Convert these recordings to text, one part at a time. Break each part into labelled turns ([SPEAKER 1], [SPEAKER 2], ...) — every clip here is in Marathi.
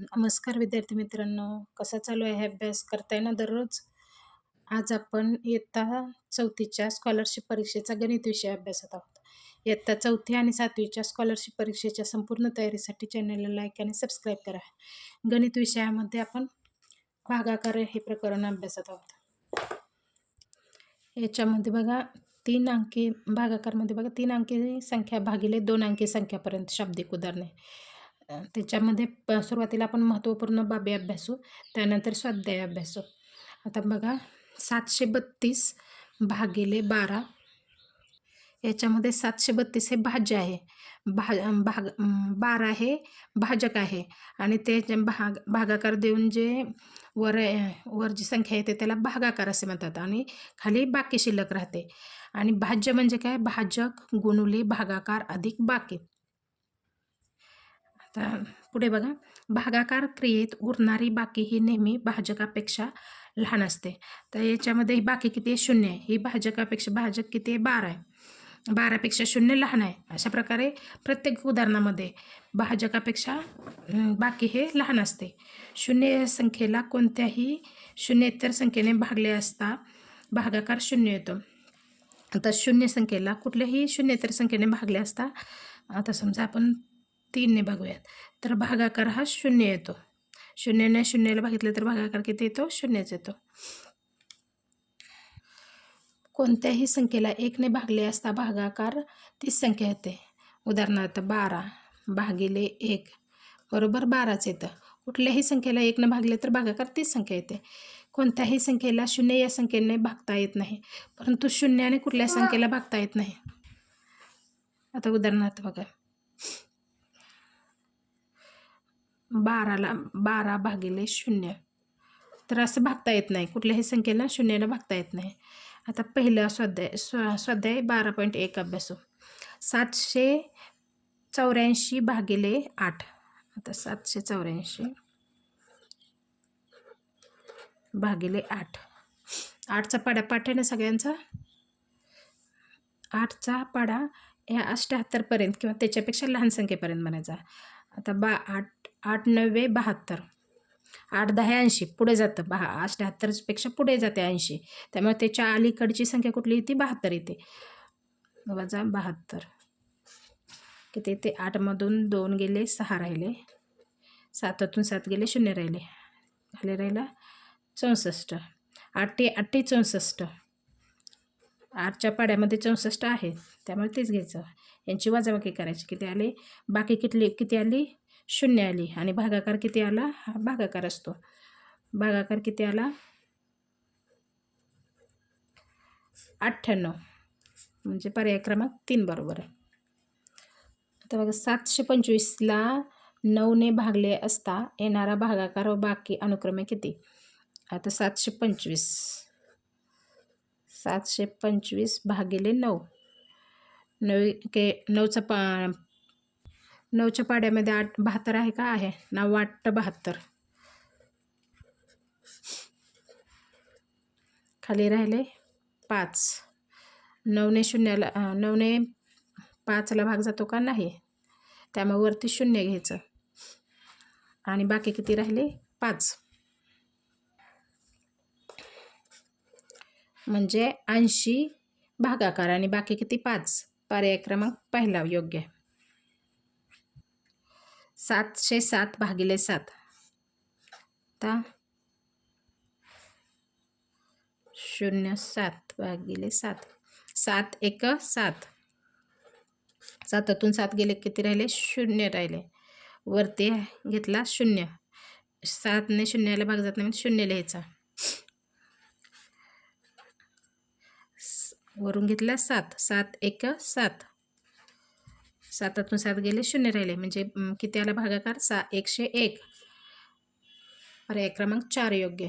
[SPEAKER 1] नमस्कार विद्यार्थी मित्रांनो, कसा चालू आहे अभ्यास? करताय ना दररोज? आज आपण इयत्ता 4थीच्या स्कॉलरशिप परीक्षेचा गणित विषय अभ्यासत आहोत. इयत्ता 4थी आणि 7वीच्या स्कॉलरशिप परीक्षेच्या संपूर्ण तयारीसाठी चॅनलला लाईक आणि सबस्क्राईब करा. गणित विषयामध्ये आपण भागाकार हे प्रकरण अभ्यासत आहोत. याच्यामध्ये बघा 3 अंकी भागाकारमध्ये बघा 3 अंकी संख्या भागिले 2 अंकी संख्यापर्यंत शाब्दिक उदाहरणे. त्याच्यामध्ये सुरुवातीला आपण महत्त्वपूर्ण बाबी अभ्यासू, त्यानंतर स्वाध्याय अभ्यासू. आता बघा 732 भागिले 12 याच्यामध्ये 732 हे भाज्य आहे, भाग 12 हे भाजक आहे आणि ते भागाकार देऊन जे वर जी संख्या येते त्याला भागाकार असे म्हणतात आणि खाली बाकी शिल्लक राहते. आणि भाज्य म्हणजे काय? भाजक गुणुले भागाकार अधिक बाकी. आता पुढे बघा, भागाकार क्रियेत उरणारी बाकी ही नेहमी भाजकापेक्षा लहान असते. तर याच्यामध्ये ही बाकी किती आहे? 0 आहे. ही भाजकापेक्षा भाजक किती आहे? 12 आहे. 12पेक्षा 0 लहान आहे. अशा प्रकारे प्रत्येक उदाहरणामध्ये भाजकापेक्षा बाकी हे लहान असते. शून्य संख्येला कोणत्याही शून्येतर संख्येने भागले असता भागाकार 0 येतो. आता शून्य संख्येला कुठल्याही शून्येतर संख्येने भागले असता, आता समजा आपण 3ने भागूयात, तर भागाकार हा 0 येतो. 0ने 0ला भागितलं तर भागाकार किती येतो? 0च येतो. कोणत्याही संख्येला 1ने भागले असता भागाकार 30 संख्या येते. उदाहरणार्थ 12 भागिले 1 बरोबर 12च येतं. कुठल्याही संख्येला 1ने भागले तर भागाकार 30 संख्या येते. कोणत्याही संख्येला 0 या संख्येने भागता येत नाही, परंतु 0ने कुठल्या संख्येला भागता येत नाही. आता उदाहरणार्थ बघा, 12ला 12 भागिले 0 तर असं भागता येत नाही. कुठल्याही संख्येला 0ला भागता येत नाही. आता पहिला स्वाध्याय 12.1 अभ्यासू. 784 भागिले 8. आता 784 भागिले 8. 8चा पाढा पाठ आहे ना सगळ्यांचा? 8चा पाढा या 78पर्यंत किंवा त्याच्यापेक्षा लहान संख्येपर्यंत म्हणायचा. आता 8 9 72. 8 10 80 पुढे जातं. 78पेक्षा पुढे जाते 80. त्यामुळे त्याच्या अलीकडची संख्या कुठली येते? 72 येते. वजा 72 किती येते? 8मधून 2 गेले 6 राहिले, 7तून 7 गेले 0 राहिले, खाली राहिला 64. 8 8 64. 8च्या पाड्यामध्ये 64 आहे, त्यामुळे तेच घ्यायचं. यांची वजाबाकी करायची. किती आले? बाकी किती आली? 0 आली. आणि भागाकार किती आला? हा भागाकार असतो. भागाकार किती आला? 98, म्हणजे पर्याय क्रमांक 3 बरोबर आहे. आता बघा 725ला 9ने भागले असता येणारा भागाकार व बाकी अनुक्रमे किती? आता 725 भागिले 9. 9च्या पाड्यामध्ये 72 आहे का? आहे. 9 8 72. खाली राहिले 5. 9ने 5ला भाग जातो का? नाही. त्यामुळे वरती 0 घ्यायचं आणि बाकी किती राहिले? 5. म्हणजे 80 भागाकार आणि बाकी किती? 5. पर्याय क्रमांक पहिला योग्य आहे. 707 भागिले 7. आता 07 भागिले 7. 7 1 7. 7तून 7 गेले किती राहिले? 0 राहिले. वरती घेतला 0. 7ने 0ला भाग जात नाही, 0 लिहायचा. वरून घेतला 7. 7 1 7. 7तून 7 गेले 0 राहिले, म्हणजे किती आला भागाकार? 101. पर्याय क्रमांक 4 योग्य.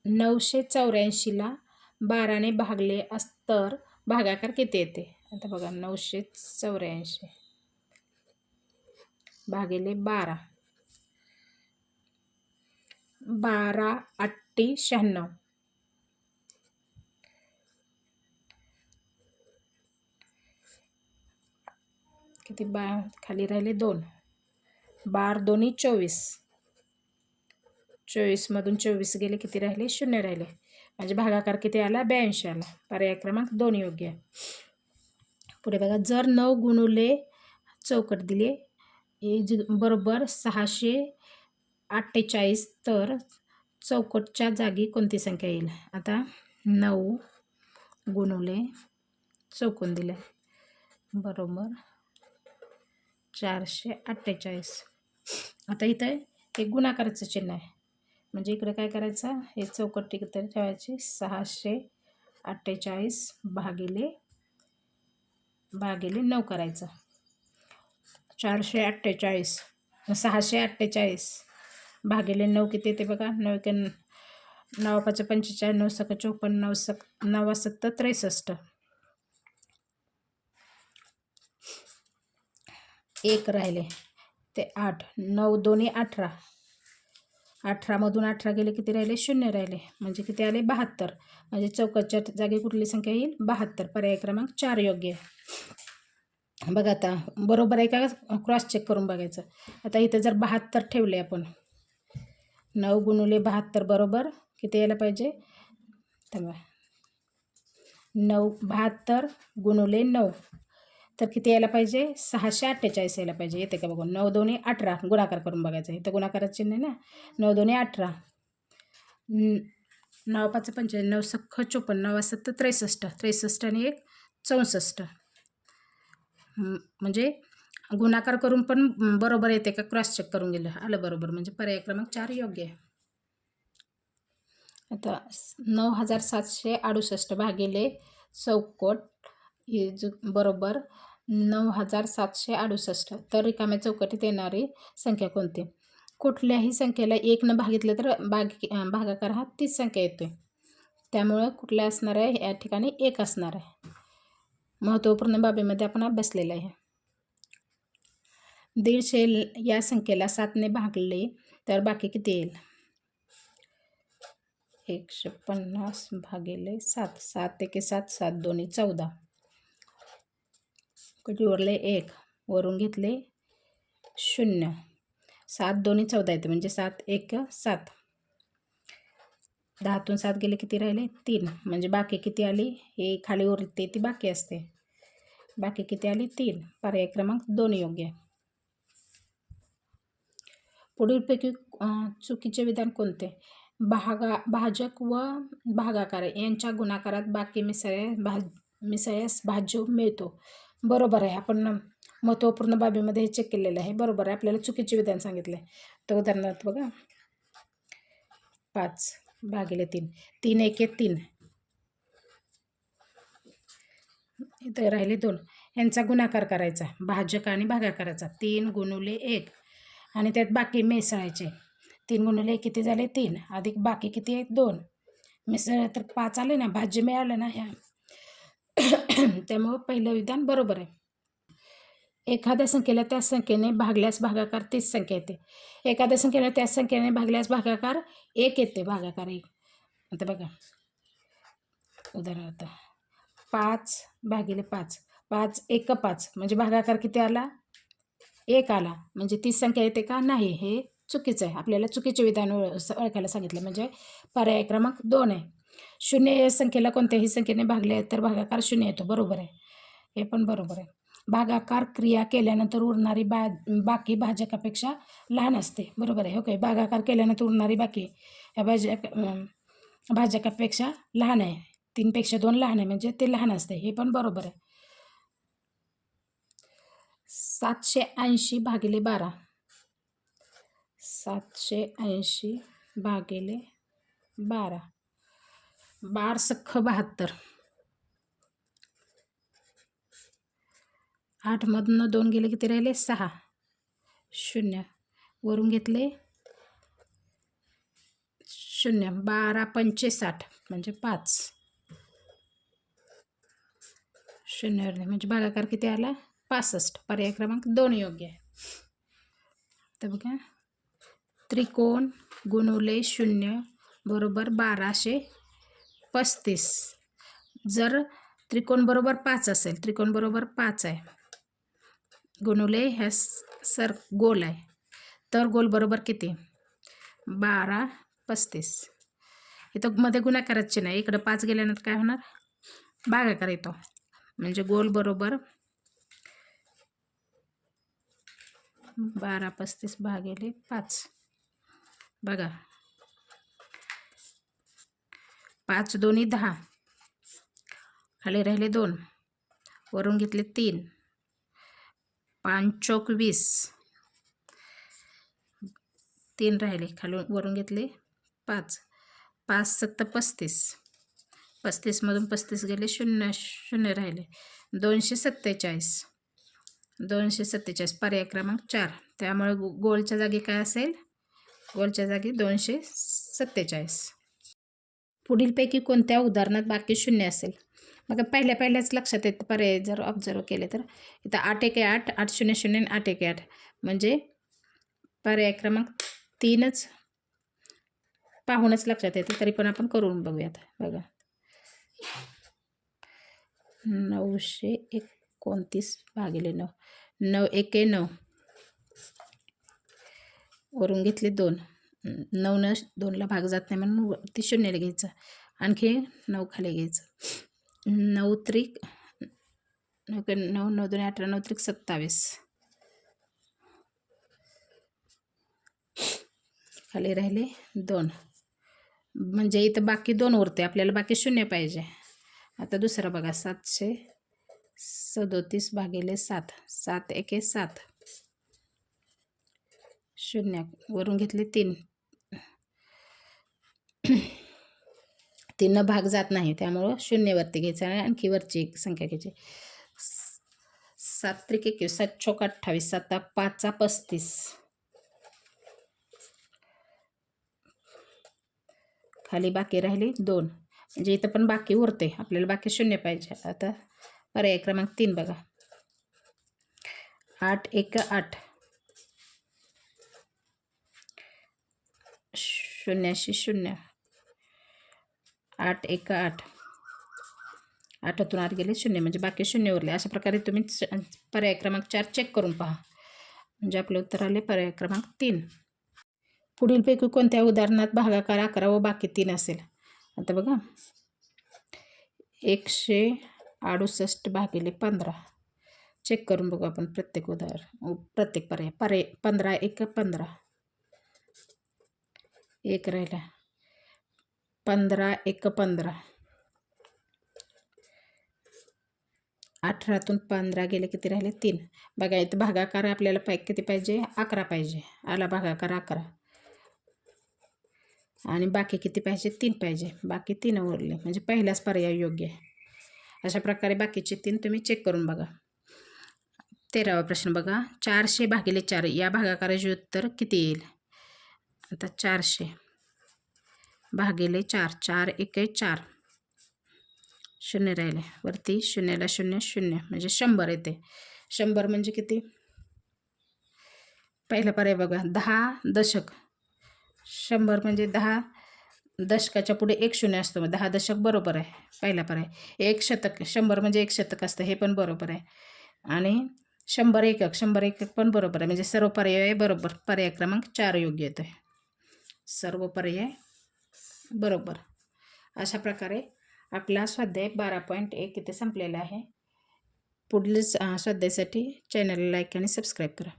[SPEAKER 1] 984ला 12ने भागले तर भागाकार किती येते? आता बघा 984 भागिले 12. 12 8 96. किती? खाली राहिले 2. 12 दोन्ही 24. 24मधून 24 गेले, किती राहिले? 0 राहिले. म्हणजे भागाकार किती आला? 82 आला. पर्याय क्रमांक 2 योग्य आहे. पुढे बघा, जर 9 गुणुले चौकट दिले बरोबर 648 तर चौकटच्या जागी कोणती संख्या येईल? आता 9 गुणुले चौकोन दिले बरोबर 448. आता इथं एक गुणाकाराचं चिन्ह आहे, म्हणजे इकडे काय करायचं? हे चौकट तिकडे ठेवायची. 648 भागिले 9 करायचं. 448 648 भागिले 9 किती येते बघा? 9 1 9 5 45 9 6 54 9 7 63. 1 राहिले ते 8. 9 दोन्ही 18. 18मधून 18 गेले, किती राहिले? 0 राहिले. म्हणजे किती आले? 72. म्हणजे चौकटच्या जागी कुठली संख्या येईल? 72. पर्याय क्रमांक 4 योग्य आहे. बघा आता बरोबर आहे का? क्रॉस चेक करून बघायचं. आता इथं जर 72 ठेवले आपण, 9 गुणुले 72 बरोबर किती यायला पाहिजे? तर 72 गुणुले 9 तर किती यायला पाहिजे? 648 यायला पाहिजे. येते का बघून? 9 दोन्ही 18 गुणाकार करून बघायचं. इथं गुणाकाराचं चिन्ह आहे ना. 9 दोन्ही 18. 9 5 45 9 6 54 9 7 63. 63 आणि 1 64. म्हणजे गुणाकार करून पण बरोबर येते का? क्रॉस चेक करून गेलं, आलं बरोबर. म्हणजे पर्याय क्रमांक 4 योग्य आहे. आता 9768 भागिले चौकोट हे बरोबर 9768 तर रिकाम्या चौकटीत येणारी संख्या कोणती? कुठल्याही संख्येला 1 न भागितलं तर भागाकार हा तीच संख्या येतोय. त्यामुळं कुठल्या असणार आहे? या ठिकाणी 1 असणार आहे. महत्त्वपूर्ण बाबीमध्ये आपण अभ्यासलेलं आहे. 150 या संख्येला 7ने भागले तर बाकी किती येईल? 150 भागिले 7. 7 1 7 7 2 14. किती उरले? 1. वरून घेतले 0. 7 2 14 येते, म्हणजे 7 1 7. 10तून 7 गेले, किती राहिले? 3. म्हणजे बाकी किती आली? हे खाली उरते ती बाकी असते. बाकी किती आली? 3. पर्याय क्रमांक 2 योग्य आहे. पुढीलपैकी चुकीचे विधान कोणते? भाजक व भागाकार यांच्या गुणाकारात बाकी मिसळ्यास भाज्य मिळतो. बरोबर आहे. आपण महत्त्वपूर्ण बाबीमध्ये हे चेक केलेलं आहे. बरोबर आहे. आपल्याला चुकीचे विधान सांगितले. तर उदाहरणार्थ बघा, 5 भागिले 3. 3 1 3. इथं राहिले 2. यांचा गुणाकार करायचा, भाजक आणि भागाकाराचा. 3 गुणुले 1 आणि त्यात बाकी मिसळायचे. 3 गुणुले 1 किती झाले? 3. अधिक बाकी किती आहेत? 2. मिसळलं तर 5 आले ना, भाज्य मिळालं ना ह्या. त्यामुळं पहिलं विधान बरोबर आहे. एखाद्या संख्येला त्याच संख्येने भागल्यास भागाकार तीच संख्या येते. एखाद्या संख्येला त्याच संख्येने भागल्यास भागाकार 1 येते. भागाकार 1. आता बघा उदाहरणार्थ 5 भागिले 5. 5 1 5 म्हणजे भागाकार किती आला? 1 आला. म्हणजे तीच संख्या येते का? नाही. हे चुकीचं आहे. आपल्याला चुकीचे विधान ओळखायला सांगितलं. म्हणजे पर्याय क्रमांक 2 आहे. 0 या संख्येला कोणत्याही संख्येने भागले तर भागाकार 0 येतो. बरोबर आहे. हे पण बरोबर आहे. भागाकार क्रिया केल्यानंतर उरणारी बाकी भाजकापेक्षा लहान असते. बरोबर आहे. ओके. भागाकार केल्यानंतर उरणारी बाकी या भाजकापेक्षा लहान आहे. 3 पेक्षा 2 लहान आहे, म्हणजे ते लहान असते. हे पण बरोबर आहे. 780 भागिले 12. 780 भागिले 12. 12 सख्ख 72. 8मधनं 2 गेले, किती राहिले? 6. 0 वरून घेतले 0. 12 पंचे 60 म्हणजे 5. 0 म्हणजे भागाकार किती आला? 65. पर्याय क्रमांक 2 योग्य आहे. तर बघा, त्रिकोण गुणुले 0 बरोबर 1235. जर त्रिकोण बरोबर 5 असेल, त्रिकोण बरोबर 5 आहे, गुणुले ह्या गोल आहे, तर गोल बरोबर किती? 12 35. इथं मध्ये गुणाकाराचे नाही, इकडं 5 गेल्यानंतर काय होणार? भागाकार येतो. म्हणजे गोल बरोबर 12 35 भागिले 5. बघा 5 दोन्ही 10, खाली राहिले 2, वरून घेतले 3, 5 चौक 20, 3 राहिले, खालून वरून घेतले 5, 5 7 35, 35मधून 35 गेले, 0 0 राहिले, 247, 247 पर्याय क्रमांक 4. त्यामुळे गोलच्या जागी काय असेल? गोलच्या जागी 247. पुढीलपैकी कोणत्या उदाहरणात बाकी 0 असेल? मग पहिल्याच लक्षात येतं पर्याय जर ऑब्झर्व केले तर. इथं 8 1 8, 8 0 0 आणि 8 1 8, म्हणजे पर्याय क्रमांक 3च पाहूनच लक्षात येते. तरी पण आपण करून बघूयात. बघा 929 भागिले 9, 9 1 9, वरून घेतले 2, 9 न 2ला भाग जात नाही म्हणून ती 0ला घ्यायचं, आणखी 9 खाली घ्यायचं. 9 त्रिक 9 9 2 18, 9 त्रिक 27, खाली राहिले 2. म्हणजे इथं बाकी 2 उरते, आपल्याला बाकी 0 पाहिजे. आता दुसरं बघा 737 भागिले 7, 7 1 7, 0 वरून घेतले 3, 3 भाग जात नाही, त्यामुळं 0 वरती घ्यायचं आणि आणखी वरची एक संख्या घ्यायची. 7 त्रिक 21, 7 चौक 28, 7 5 35, खाली बाकी राहिली 2. म्हणजे इथं पण बाकी उरते, आपल्याला बाकी 0 पाहिजे. आता पर्याय क्रमांक 3 बघा 8 1 8, 0 0, 8 1 8, 8तून 8 गेले 0, म्हणजे बाकी 0 उरले. अशा प्रकारे तुम्ही पर्याय क्रमांक 4 चेक करून पहा. म्हणजे आपले उत्तर आले पर्याय क्रमांक 3. पुढीलपैकी कोणत्या उदाहरणात भागाकार 11 व बाकी 3 असेल? आता बघा 168 भागिले 15. चेक करून बघू आपण प्रत्येक प्रत्येक पर्याय. 15 1 15, 1 राहिला, 15 1 15, 18तून 15 गेले, किती राहिले? 3. बघा इथं भागाकार आपल्याला किती पाहिजे? 11 पाहिजे. आला भागाकार 11, आणि बाकी किती पाहिजे? 3 पाहिजे. बाकी 3 उरले, म्हणजे पहिलाच पर्याय योग्य आहे. अशा प्रकारे बाकीचे 3 तुम्ही चेक करून बघा. 13वा प्रश्न बघा 400 भागिले 4 या भागाकाराचे उत्तर किती येईल? आता 400 भागिले 4, 4 1 4, 0 राहिले, वरती 0ला 0 0, म्हणजे 100 येते. 100 म्हणजे किती? पहिला पर्याय बघा 10 दशक. 100 म्हणजे 10 दशकाच्या पुढे 1 0 असतो, मग 10 दशक बरोबर आहे. पहिला पर्याय. 1 शतक, 100 म्हणजे 1 शतक असतं, हे पण बरोबर आहे. आणि 100 एकक, 100 एकक पण बरोबर आहे. म्हणजे सर्व पर्याय बरोबर. पर्याय क्रमांक 4 योग्य येतो आहे. सर्व पर्याय बरोबर. अशा प्रकारे आपला स्वाध्याय 12.1 इथे संपलेला आहे. पुढील स्वाध्यायासाठी चॅनलला लाईक आणि सबस्क्राईब करा.